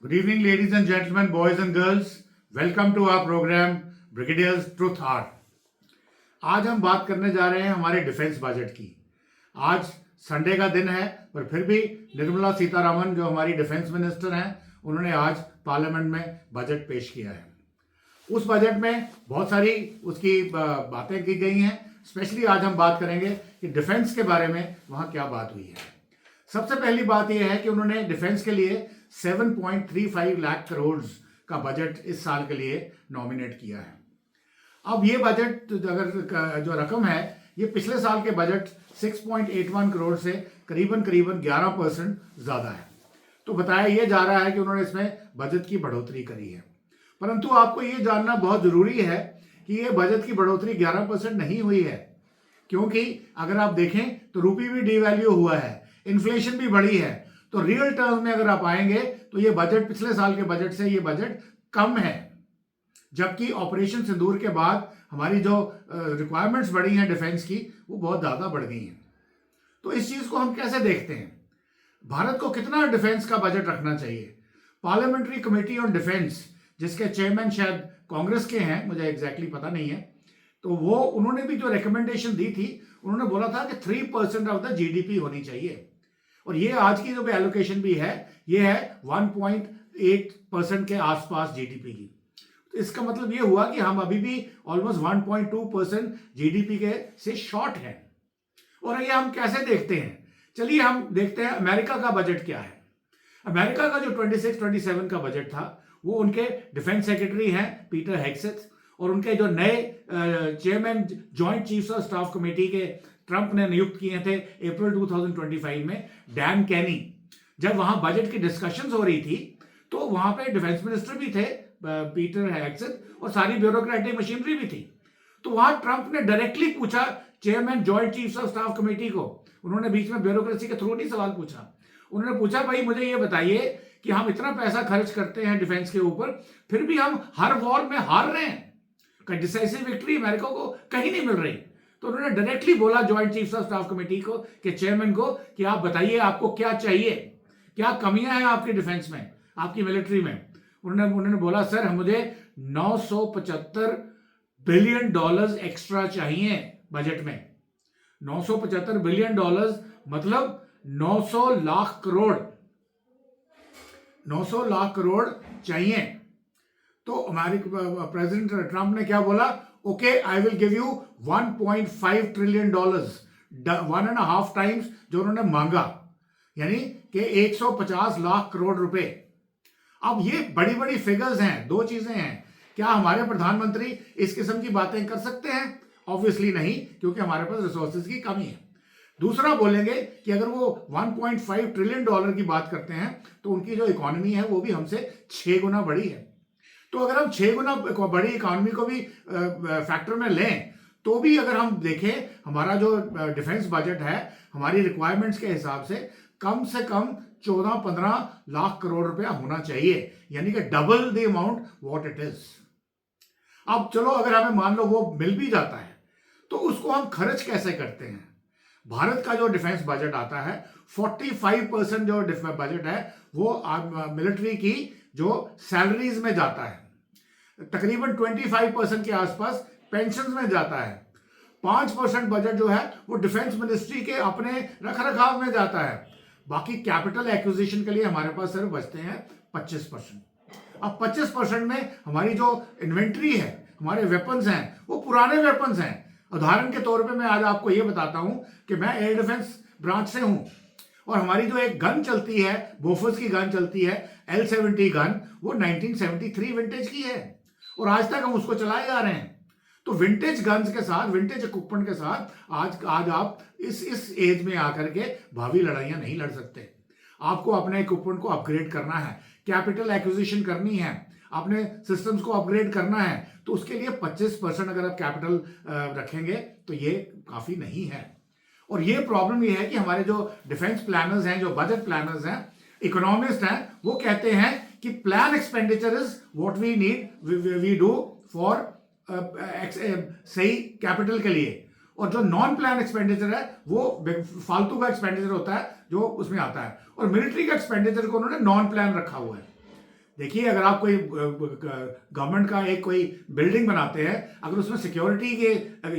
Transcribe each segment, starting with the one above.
Good evening, ladies and gentlemen, boys and girls. Welcome to our program Brigadier's Truth Hour. आज हम बात करने जा रहे हैं हमारे डिफेंस बजट की। आज संडे का दिन है, पर फिर भी निर्मला सीतारामन जो हमारी डिफेंस मिनिस्टर हैं, उन्होंने आज पार्लियामेंट में बजट पेश किया है। उस बजट में बहुत सारी उसकी बातें की गई हैं। स्पेशली आज हम बात करेंगे कि डिफेंस के बारे में वहाँ क्या बात हुई है। सबसे पहली बात यह है कि उन्होंने डिफेंस के लिए 7.35 लाख करोड़ का बजट इस साल के लिए नॉमिनेट किया है। अब ये बजट अगर जो रकम है, ये पिछले साल के बजट 6.81 करोड़ से करीबन 11% ज़्यादा है। तो बताया ये जा रहा है कि उन्होंने इसमें बजट की बढ़ोतरी करी है। परंतु आपको ये जानना बहुत ज़रूरी है कि ये बजट की बढ़ोतरी 11% नहीं हुई है, क्योंकि अगर आप देखें तो रुपये भी डिवैल्यू हुआ है, इन्फ्लेशन भी बढ़ी है। तो रियल टर्म में अगर आप आएंगे तो ये बजट पिछले साल के बजट से ये बजट कम है, जबकि ऑपरेशन सिंदूर के बाद हमारी जो रिक्वायरमेंट्स बढ़ी हैं डिफेंस की, वो बहुत ज़्यादा बढ़ गई हैं। तो इस चीज़ को हम कैसे देखते हैं? भारत को कितना डिफेंस का बजट रखना चाहिए? पार्लियामेंट्री कमेटी ऑन डिफेंस, जिसके चेयरमैन शायद कांग्रेस के हैं, मुझे एग्जैक्टली पता नहीं है, तो वो उन्होंने भी जो रिकमेंडेशन दी थी, उन्होंने बोला था कि 3% ऑफ द जीडीपी होनी चाहिए। और ये आज की जो एलोकेशन भी है, ये है 1.8% के आसपास जीडीपी की। तो इसका मतलब ये हुआ कि हम अभी भी ऑलमोस्ट 1.2% जीडीपी के से शॉर्ट है। और ये हम कैसे देखते हैं? चलिए हम देखते हैं अमेरिका का बजट क्या है। अमेरिका का जो 26-27 का बजट था, वो उनके डिफेंस सेक्रेटरी हैं पीटर हेग्सेथ, और उनके जो नए chairman joint chiefs of staff committee के ट्रंप ने नियुक्त किए थे अप्रैल 2025 में, डैन कैनी। जब वहां बजट की डिस्कशंस हो रही थी, तो वहां पे डिफेंस मिनिस्टर भी थे पीटर हेग्सेथ, और सारी ब्यूरोक्रेटिक मशीनरी भी थी। तो वहां ट्रंप ने डायरेक्टली पूछा chairman joint chiefs of staff committee को, उन्होंने बीच में ब्यूरोक्रेसी के थ्रू नहीं सवाल पूछा। उन्होंने पूछा, भाई मुझे ये बताइए कि हम इतना पैसा खर्च करते हैं डिफेंस के ऊपर, फिर भी हम हर वॉर में हार रहे हैं, डिसाइसिव विक्ट्री अमेरिका को कहीं नहीं मिल रही। तो उन्होंने डायरेक्टली बोला joint chiefs of staff committee को, के चेयरमैन को, कि आप बताइए आपको क्या चाहिए, क्या कमियां हैं आपकी डिफेंस में, आपकी मिलिट्री में। उन्होंने बोला, सर मुझे 975 बिलियन डॉलर्स एक्स्ट्रा चाहिए बजट में। 975 बिलियन डॉलर्स मतलब 900 लाख करोड़, 900 लाख करोड़ चाहिए। तो हमारे प्रेसिडेंट ट्रंप ने क्या बोला? Okay, I will give you 1.5 trillion dollars, 1.5 times जो उन्होंने मांगा, यानी कि 150 लाख करोड़ रुपए। अब ये बड़ी बड़ी फिगर्स हैं। दो चीजें हैं, क्या हमारे प्रधानमंत्री इस किस्म की बातें कर सकते हैं? ऑब्वियसली नहीं, क्योंकि हमारे पास रिसोर्सेज की कमी है। दूसरा बोलेंगे कि अगर वो 1.5 ट्रिलियन डॉलर की बात करते हैं, तो उनकी जो इकोनॉमी है वो भी हमसे 6 गुना बड़ी है। तो अगर हम 6 गुना बड़ी इकोनॉमी को भी फैक्टर में लें, तो भी अगर हम देखें हमारा जो डिफेंस बजट है, हमारी रिक्वायरमेंट्स के हिसाब से कम 14-15 लाख करोड़ रुपया होना चाहिए, यानी कि double the amount what it is. अब चलो, अगर हमें मान लो वो मिल भी जाता है, तो उसको हम खर्च कैसे करते हैं? भारत का जो डिफेंस बजट आता है, 45% जो डिफेंस बजट है वो मिलिट्री की जो सैलरीज में जाता है, तकरीबन 25% के आसपास पेंशन में जाता है। 5% बजट जो है वो डिफेंस मिनिस्ट्री के अपने रख रखाव में जाता है। बाकी कैपिटल एक्विजिशन के लिए हमारे पास सिर्फ बचते हैं 25%। अब 25% में हमारी जो इन्वेंट्री है, हमारे वेपन्स हैं, वो पुराने वेपन्स हैं। उदाहरण के तौर पे मैं आज आपको ये बताता हूं कि मैं एयर डिफेंस ब्रांच से हूं, और हमारी जो एक गन चलती है, बोफर्स की गन चलती है, L70 गन, वो 1973 विंटेज की है, और आज तक हम उसको चलाए जा रहे हैं। तो विंटेज गन्स के साथ, विंटेज इक्विपमेंट के साथ आज आप इस एज में आकर के भावी लड़ाइयां नहीं लड़ सकते। आपको अपने इक्विपमेंट को अपग्रेड करना है, कैपिटल एक्विजिशन करनी है, अपने सिस्टम्स को अपग्रेड करना है। तो उसके लिए 25% अगर आप कैपिटल रखेंगे तो ये काफी नहीं है। और ये प्रॉब्लम ये है कि हमारे जो डिफेंस प्लानर्स हैं, जो बजट प्लानर्स हैं, इकोनॉमिस्ट हैं, वो कहते हैं कि plan expenditure is what we need, we do for सही कैपिटल के लिए, और जो नॉन प्लान एक्सपेंडिचर है वो फालतू का एक्सपेंडिचर होता है जो उसमें आता है। और मिलिट्री का एक्सपेंडिचर को उन्होंने नॉन प्लान रखा हुआ है। देखिए, अगर आप कोई गवर्नमेंट का एक कोई बिल्डिंग बनाते हैं, अगर उसमें सिक्योरिटी के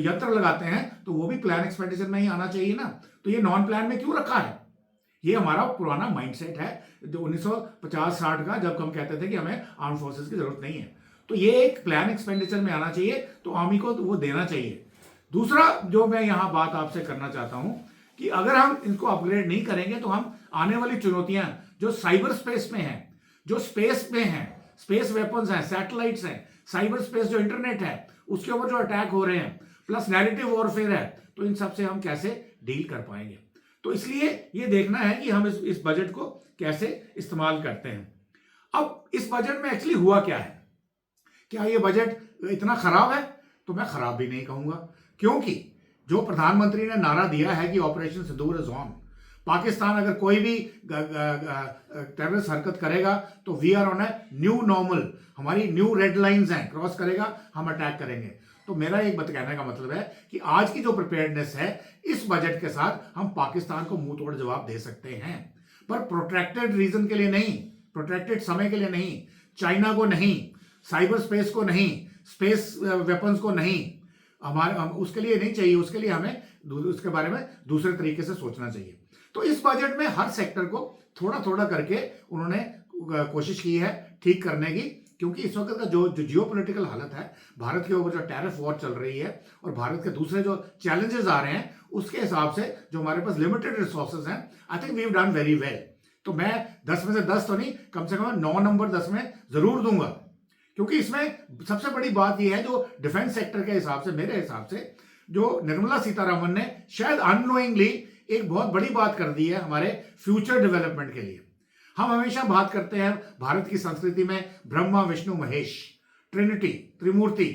यंत्र लगाते हैं तो वो भी प्लान एक्सपेंडिचर में ही आना चाहिए ना। तो ये नॉन प्लान में क्यों रखा है? ये हमारा पुराना माइंडसेट है जो 1950-60 का, जब हम कहते थे कि हमें आर्म फोर्सेस की जरूरत नहीं है। तो ये एक प्लान एक्सपेंडिचर में आना चाहिए, तो आर्मी को वो देना चाहिए। दूसरा जो मैं यहां बात आपसे करना चाहता हूं कि अगर हम इनको अपग्रेड नहीं करेंगे तो हम आने वाली चुनौतियां जो साइबर स्पेस में है, जो स्पेस में है, स्पेस वेपन्स हैं, सैटेलाइट्स हैं, साइबर स्पेस जो इंटरनेट है उसके ऊपर जो अटैक हो रहे हैं, प्लस नैरेटिव वॉरफेयर है, तो इन सब से हम कैसे डील कर पाएंगे। तो इसलिए ये देखना है कि हम इस बजट को कैसे इस्तेमाल करते हैं। अब इस बजट में एक्चुअली हुआ क्या है? क्या ये बजट इतना खराब है? तो मैं खराब भी नहीं कहूंगा, क्योंकि जो प्रधानमंत्री ने नारा दिया है कि Operation Sindoor is on, Pakistan अगर कोई भी टेररिस्ट हरकत करेगा तो we are on a new normal, हमारी न्यू रेड लाइंस हैं, क्रॉस करेगा हम अटैक करेंगे। तो मेरा एक कहने का मतलब है कि आज की जो प्रिपेयर्डनेस है, इस बजट के साथ हम पाकिस्तान को मुंह तोड़ जवाब दे सकते हैं, पर प्रोट्रैक्टेड रीजन के लिए नहीं, प्रोट्रैक्टेड समय के लिए नहीं, चाइना को नहीं, साइबर स्पेस को नहीं, स्पेस वेपन्स को नहीं, उसके लिए नहीं चाहिए। उसके लिए हमें उसके बारे में दूसरे तरीके से सोचना चाहिए। तो इस बजट में हर सेक्टर को थोड़ा थोड़ा करके उन्होंने कोशिश की है ठीक करने की, क्योंकि इस वक्त का जो जियोपॉलिटिकल हालत है, भारत के ऊपर जो टैरिफ वॉर चल रही है और भारत के दूसरे जो चैलेंजेस आ रहे हैं, उसके हिसाब से जो हमारे पास लिमिटेड रिसोर्सेज हैं, I think we have done very well. तो मैं 10 में से 10 तो नहीं, कम से कम 9 नंबर 10 में जरूर दूंगा, क्योंकि इसमें सबसे बड़ी बात यह है जो डिफेंस सेक्टर के हिसाब से, मेरे हिसाब से जो निर्मला सीतारमन ने शायद अननोइंगली एक बहुत बड़ी बात कर दी है हमारे फ्यूचर डेवलपमेंट के लिए। हम हमेशा बात करते हैं भारत की संस्कृति में ब्रह्मा विष्णु महेश, ट्रिनिटी, त्रिमूर्ति,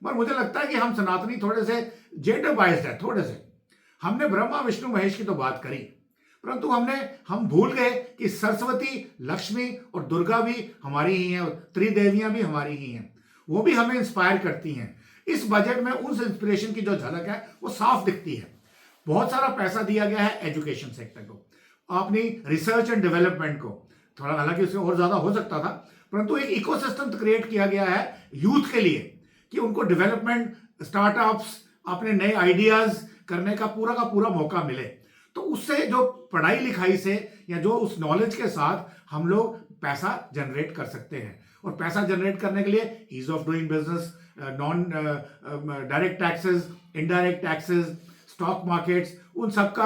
पर मुझे लगता है कि हम सनातनी थोड़े से जेंडर बायस्ड है। थोड़े से हमने ब्रह्मा विष्णु महेश की तो बात करी, परंतु हम भूल गए कि सरस्वती, लक्ष्मी और दुर्गा भी हमारी ही हैं, और त्रिदेवियां भी हमारी ही हैं, वो भी हमें इंस्पायर करती हैं। इस बजट में उस इंस्पिरेशन की जो झलक है वो साफ दिखती है। बहुत सारा पैसा दिया गया है एजुकेशन सेक्टर को, अपनी रिसर्च एंड डेवलपमेंट को, थोड़ा हालांकि उसमें और ज्यादा हो सकता था, परंतु एक इकोसिस्टम क्रिएट किया गया है यूथ के लिए कि उनको डेवलपमेंट, स्टार्टअप्स, अपने नए आइडियाज करने का पूरा मौका मिले। तो उससे जो पढ़ाई लिखाई से या जो उस नॉलेज के साथ हम लोग पैसा जनरेट कर सकते हैं, और पैसा जनरेट करने के लिए ease of doing business, non direct taxes, indirect taxes, stock markets, उन सबका,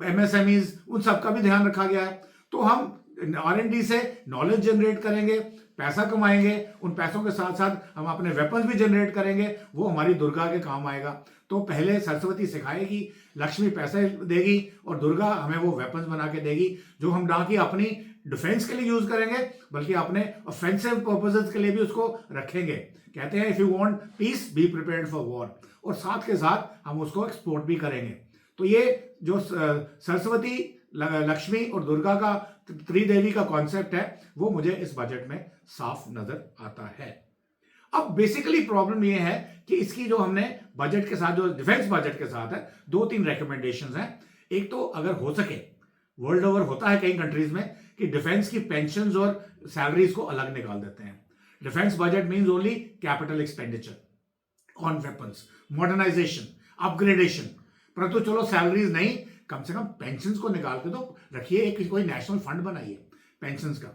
एमएसएमईज, उन सबका भी ध्यान रखा गया है। तो हम R&D से नॉलेज जनरेट करेंगे, पैसा कमाएंगे, उन पैसों के साथ साथ हम अपने वेपन्स भी जनरेट करेंगे, वो हमारी दुर्गा के काम आएगा। तो पहले सरस्वती सिखाएगी, लक्ष्मी पैसे देगी, और दुर्गा हमें वो वेपन्स बना के देगी, जो हम ना कि अपनी डिफेंस के लिए यूज करेंगे बल्कि अपने ऑफेंसिव पर्पसेस के लिए भी उसको रखेंगे। कहते हैं if you want piece be prepared for war, और साथ के साथ हम उसको एक्सपोर्ट भी करेंगे। तो ये जो सरस्वती, लक्ष्मी और दुर्गा का त्रिदेवी का कॉन्सेप्ट है, वो मुझे इस बजट में साफ नजर आता है। अब बेसिकली प्रॉब्लम ये है कि इसकी जो हमने बजट के साथ, जो डिफेंस बजट के साथ है, 2-3 रिकमेंडेशंस हैं। एक तो अगर हो सके, वर्ल्ड ओवर होता है कई कंट्रीज में कि डिफेंस की पेंशन्स और सैलरीज को अलग निकाल देते हैं। Defence budget means only capital expenditure on weapons, modernisation, upgradation, परंतु चलो सैलरीज नहीं, कम से कम पेंशन्स को निकाल के तो रखिए, एक कोई नेशनल फंड बनाइए पेंशन्स का।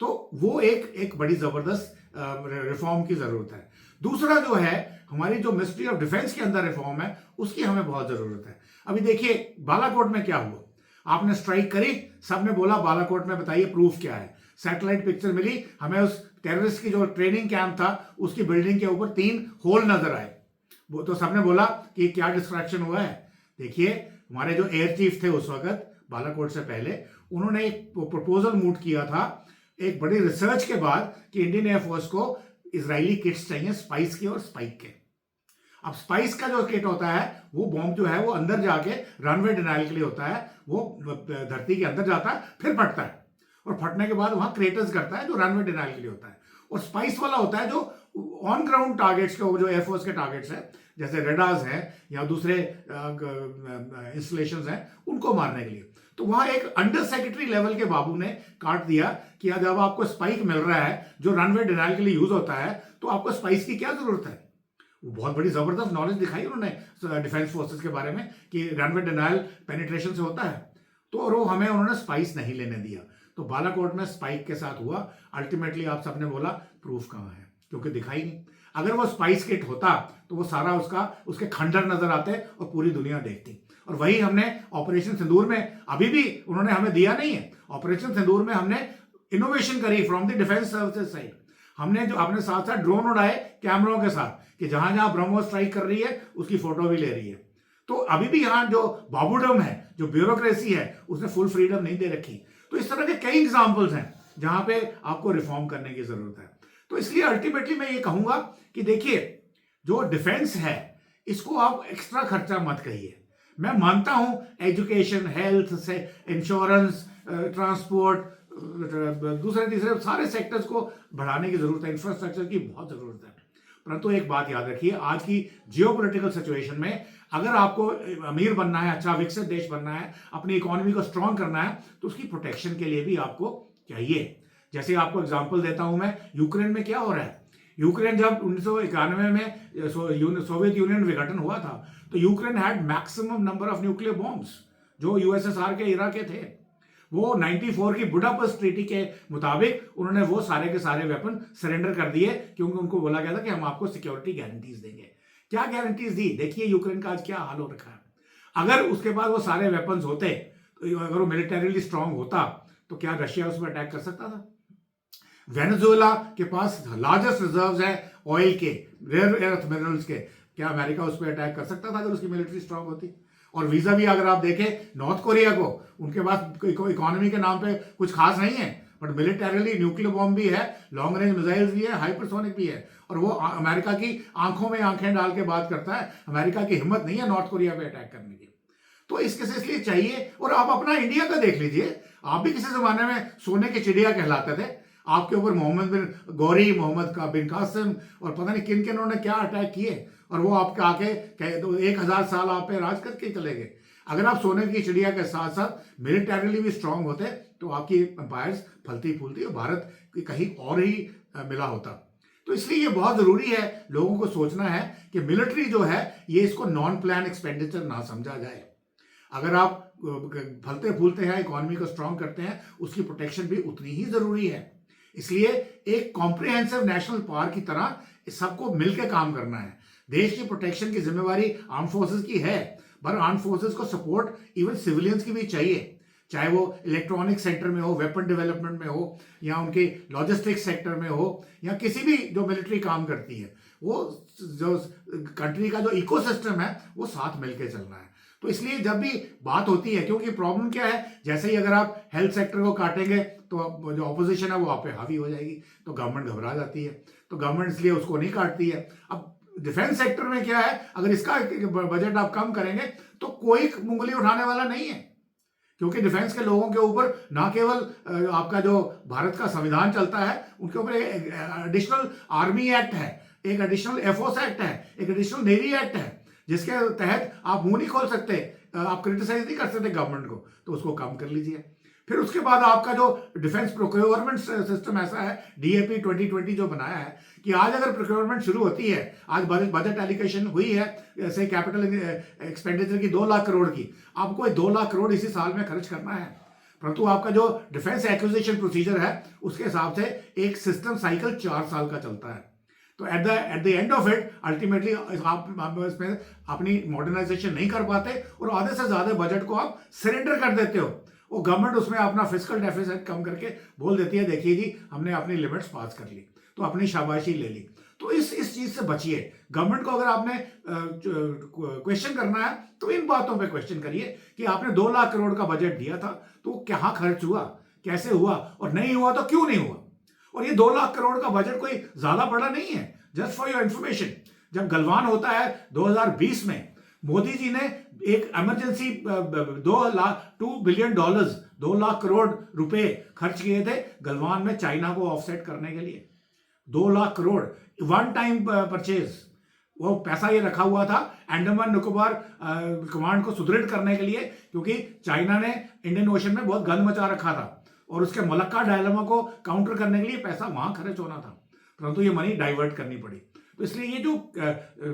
तो वो एक बड़ी जबरदस्त रिफॉर्म की जरूरत है। दूसरा जो है, हमारी जो मिनिस्ट्री ऑफ डिफेंस के अंदर रिफॉर्म है, उसकी हमें बहुत जरूरत है। अभी देखिए बालाकोट में क्या हुआ, आपने स्ट्राइक करी, सबने बोला बालाकोट में बताइए प्रूफ क्या है, सैटेलाइट पिक्चर मिली हमें, उस टेररिस्ट की जो ट्रेनिंग कैंप था उसकी बिल्डिंग के ऊपर 3 होल नजर आए, वो तो सबने बोला कि क्या डिस्ट्रैक्शन हुआ है। देखिए हमारे जो एयर चीफ थे उस वक्त बालाकोट से पहले, उन्होंने एक प्रपोजल मूव किया था एक बड़ी रिसर्च के बाद कि इंडियन एयरफोर्स को इजरायली किट्स चाहिए, स्पाइस के और स्पाइक के। अब स्पाइस का जो किट होता है, वो बॉम्ब जो है वो अंदर जाके रनवे डिनाइल के लिए होता है, वो धरती के अंदर जाता है फिर फटता है, और फटने के बाद वहां क्रेटर्स करता है जो रनवे डिनाइल के लिए होता है। और स्पाइस वाला होता है जो ऑन ग्राउंड टारगेट्स के, जो एयरफोर्स के टारगेट्स है, जैसे रेडार्स हैं या दूसरे इंस्टॉलेशंस हैं, उनको मारने के लिए। तो वहां एक अंडर सेक्रेटरी लेवल के बाबू ने काट दिया कि जब आपको स्पाइक मिल रहा है जो रनवे डिनाइल के लिए यूज होता है, तो आपको स्पाइस की क्या जरूरत है। वो बहुत बड़ी जबरदस्त नॉलेज दिखाई उन्होंने डिफेंस फोर्सेस के बारे में कि रनवे डिनाइल पेनिट्रेशन से होता है। तो और वो हमें उन्होंने स्पाइस नहीं लेने दिया। तो बालाकोट में स्पाइक के साथ हुआ। अल्टीमेटली आप सबने बोला प्रूफ कहां है, क्योंकि दिखाई नहीं। अगर वो स्पाइस किट होता तो वो सारा उसके खंडर नजर आते और पूरी दुनिया देखती। और वही हमने ऑपरेशन सिंदूर में, अभी भी उन्होंने हमें दिया नहीं है। ऑपरेशन सिंदूर में हमने इनोवेशन करी from the defence services side. हमने जो अपने साथ साथ ड्रोन उड़ाए कैमरों के साथ कि जहां जहां ब्रह्मोस स्ट्राइक कर रही है उसकी फोटो भी ले रही है। तो अभी भी यहां जो बाबूडम है, जो ब्यूरोक्रेसी है, उसने फुल फ्रीडम नहीं दे रखी। तो इस तरह के कई एग्जाम्पल्स हैं जहां पे आपको रिफॉर्म करने की जरूरत है। तो इसलिए अल्टीमेटली मैं ये कहूंगा कि देखिए, जो डिफेंस है इसको आप एक्स्ट्रा खर्चा मत कहिए। मैं मानता हूं एजुकेशन, हेल्थ से इंश्योरेंस, ट्रांसपोर्ट, दूसरे तीसरे सारे सेक्टर्स को बढ़ाने की जरूरत है, इंफ्रास्ट्रक्चर की बहुत जरूरत है। परंतु एक बात याद रखिए, आज की जियोपॉलिटिकल सिचुएशन में अगर आपको अमीर बनना है, अच्छा विकसित देश बनना है, अपनी इकोनॉमी को स्ट्रांग करना है, तो उसकी प्रोटेक्शन के लिए भी आपको चाहिए। जैसे आपको एग्जांपल देता हूं मैं, यूक्रेन में क्या हो रहा है। यूक्रेन जब 1991 में सोवियत यूनियन विघटन हुआ था, तो Ukraine had maximum number of nuclear bombs जो यूएसएसआर के इरा के थे। वो 94 की बुडापेस्ट ट्रीटी के मुताबिक उन्होंने वो सारे के सारे वेपन सरेंडर कर दिए, क्योंकि उनको बोला गया था कि हम आपको सिक्योरिटी गारंटीज देंगे। क्या गारंटीज दी? देखिए यूक्रेन का आज क्या हाल हो रखा है। अगर उसके बाद वो सारे वेपन्स होते, तो अगर वो मिलिटरीली स्ट्रांग होता, तो क्या रशिया उस पर अटैक कर सकता था? वेनेजुएला के पास लार्जेस्ट रिजर्व्स है ऑयल के, रेयर अर्थ मिनरल्स के। क्या अमेरिका उस पर अटैक कर सकता था अगर उसकी मिलिट्री स्ट्रांग होती? और वीजा भी अगर आप देखें नॉर्थ कोरिया को, उनके पास इकोनॉमी के नाम पे कुछ खास नहीं है, बट मिलिटरीली न्यूक्लियर बॉम्ब भी है, लॉन्ग रेंज मिसाइल्स भी है, हाइपरसोनिक भी है। और वो अमेरिका की आंखों में आंखें डाल के बात करता है। अमेरिका की हिम्मत नहीं है नॉर्थ कोरिया पे अटैक करने की। तो इसके से इसलिए चाहिए। और आप अपना इंडिया का देख लीजिए, आप भी किसी जमाने में सोने की चिड़िया कहलाते थे। आपके ऊपर मोहम्मद बिन गौरी, मोहम्मद का बिन कासिम और पता नहीं किन किन उन्होंने क्या अटैक किए, और वो आपके आके 1000 साल आप पे राज करके चले गए। अगर आप सोने की चिड़िया के साथ साथ मिलिटरीली भी स्ट्रांग होते, तो आपकी एम्पायर्स फलती फूलती और भारत कहीं और ही मिला होता। तो इसलिए ये बहुत जरूरी है, लोगों को सोचना है कि मिलिट्री जो है ये इसको नॉन प्लान एक्सपेंडिचर ना समझा जाए। अगर आप फलते फूलते हैं, इकोनॉमी को स्ट्रांग करते हैं, उसकी प्रोटेक्शन भी उतनी ही जरूरी है। इसलिए एक कॉम्प्रिहेंसिव नेशनल पावर की तरह सबको मिलकर काम करना है। देश की प्रोटेक्शन की जिम्मेवारी आर्म फोर्सेस की है, पर आर्म फोर्सेस को सपोर्ट इवन सिविलियंस की भी चाहिए, चाहे वो इलेक्ट्रॉनिक सेक्टर में हो, वेपन डेवलपमेंट में हो, या उनके लॉजिस्टिक्स सेक्टर में हो, या किसी भी जो मिलिट्री काम करती है, वो जो कंट्री का जो इकोसिस्टम है वो साथ मिलकर चलना है। तो इसलिए जब भी बात होती है, क्योंकि प्रॉब्लम क्या है, जैसे ही अगर आप हेल्थ सेक्टर को काटेंगे तो जो ऑपोजिशन है वो आप पे हावी हो जाएगी, तो गवर्नमेंट घबरा जाती है। तो गवर्नमेंट इसलिए उसको नहीं काटती है। अब डिफेंस सेक्टर में क्या है, अगर इसका बजट आप कम करेंगे तो कोई उंगली उठाने वाला नहीं है, क्योंकि डिफेंस के लोगों के ऊपर ना केवल आपका जो भारत का संविधान चलता है, उनके ऊपर एक एडिशनल आर्मी एक्ट है, एक एडिशनल एयरफोर्स एक्ट है, एक एडिशनल नेवी एक्ट है, जिसके तहत आप मुंह नहीं खोल सकते, आप क्रिटिसाइज नहीं कर सकते गवर्नमेंट को। तो उसको कम कर लीजिए। फिर उसके बाद आपका जो डिफेंस प्रोक्योरमेंट सिस्टम ऐसा है, डीएपी 2020 जो बनाया है, कि आज अगर प्रोक्योरमेंट शुरू होती है, आज बजट एलोकेशन हुई है जैसे कैपिटल एक्सपेंडिचर की 2 लाख करोड़ की, आपको 2 लाख करोड़ इसी साल में खर्च करना है। परंतु आपका जो डिफेंस एक्विजिशन प्रोसीजर है, उसके हिसाब से एक सिस्टम साइकिल 4 साल का चलता है। तो at the end of it ultimately आप इसमें अपनी मॉडर्नाइजेशन नहीं कर पाते, और आधे से ज्यादा बजट को आप सरेंडर कर देते हो। वो गवर्नमेंट उसमें अपना फिस्कल डेफिसिट कम करके बोल देती है, देखिए जी हमने अपनी लिमिट्स पास कर ली, तो अपनी शाबाशी ले ली। तो इस चीज से बचिए। गवर्नमेंट को अगर आपने क्वेश्चन करना है, तो इन बातों पे क्वेश्चन करिए कि आपने 2 लाख करोड़ का बजट दिया था, तो कहाँ खर्च हुआ, कैसे हुआ, और नहीं हुआ तो क्यों नहीं हुआ। और ये 2 लाख करोड़ का बजट कोई ज्यादा बड़ा नहीं है। जस्ट फॉर योर इंफॉर्मेशन, जब गलवान होता है 2020 में, मोदी जी ने एक इमरजेंसी $2 बिलियन, 2 लाख करोड़ रुपए खर्च किए थे गलवान में चाइना को ऑफसेट करने के लिए। 2 lakh crore one time purchase. वो पैसा ये रखा हुआ था अंडमान निकोबार कमांड को सुदृढ़ करने के लिए, क्योंकि चाइना ने इंडियन ओशन में बहुत गंद मचा रखा था और उसके मलक्का डायलेमा को काउंटर करने के लिए पैसा वहां खर्च होना था, परंतु ये मनी डाइवर्ट करनी पड़ी। तो इसलिए ये जो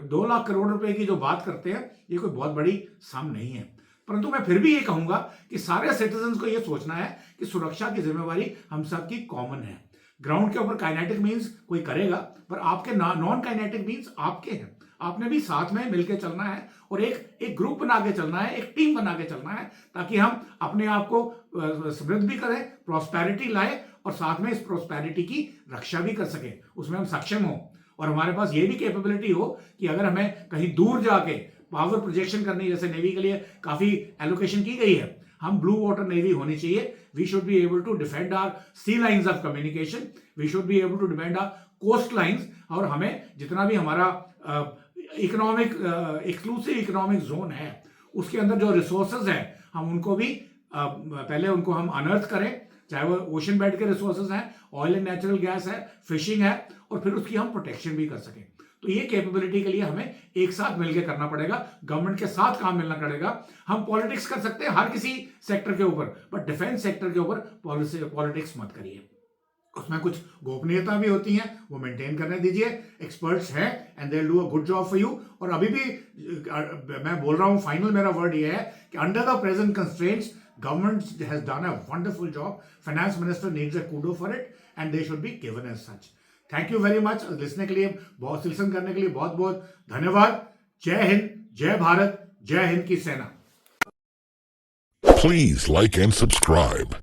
2 लाख करोड़ रुपए की जो बात करते हैं, ये कोई बहुत बड़ी सम नहीं है। परंतु मैं फिर भी ये कहूंगा कि सारे सिटीजन को ये सोचना है कि सुरक्षा की जिम्मेवारी हम सबकी कॉमन है। ग्राउंड के ऊपर काइनेटिक मीन्स कोई करेगा, पर आपके नॉन काइनेटिक मीन्स आपके हैं। आपने भी साथ में मिलकर चलना है और एक ग्रुप बना के चलना है, एक टीम बना के चलना है, ताकि हम अपने आप को समृद्ध भी करें, प्रॉस्पेरिटी लाए और साथ में इस प्रॉस्पेरिटी की रक्षा भी कर सकें, उसमें हम सक्षम हो और हमारे पास ये भी कैपेबिलिटी हो कि अगर हमें कहीं दूर जाके पावर प्रोजेक्शन करनी, जैसे नेवी के लिए काफी एलोकेशन की गई है, हम ब्लू वाटर नेवी होनी चाहिए। We should be able to defend our sea lines of communication, we should be able to defend our coast lines, और हमें जितना भी हमारा इकोनॉमिक एक्सक्लूसिव इकोनॉमिक जोन है उसके अंदर जो रिसोर्सेज है, हम उनको भी पहले उनको हम अनर्थ करें, चाहे वो ओशन बेड के रिसोर्सेज हैं, ऑयल एंड नेचुरल गैस है, फिशिंग है, और फिर उसकी हम प्रोटेक्शन भी कर सकें। तो ये कैपेबिलिटी के लिए हमें एक साथ मिलकर करना पड़ेगा, गवर्नमेंट के साथ काम मिलना पड़ेगा। हम पॉलिटिक्स कर सकते हैं हर किसी सेक्टर के ऊपर, बट डिफेंस सेक्टर के ऊपर पॉलिटिक्स मत करिए। उसमें कुछ गोपनीयता भी होती है, वो मेंटेन करने दीजिए। एक्सपर्ट्स हैं and they will do a good job for you. और अभी भी मैं बोल रहा हूं, फाइनल मेरा वर्ड ये है कि under the present constraints government has done a wonderful job. Finance minister needs a kudo for it and they should be given as such. Thank you very much लिसने के लिए, बहुत लिसन करने के लिए बहुत बहुत धन्यवाद। जय हिंद, जय भारत, जय हिंद की सेना। Please like and subscribe.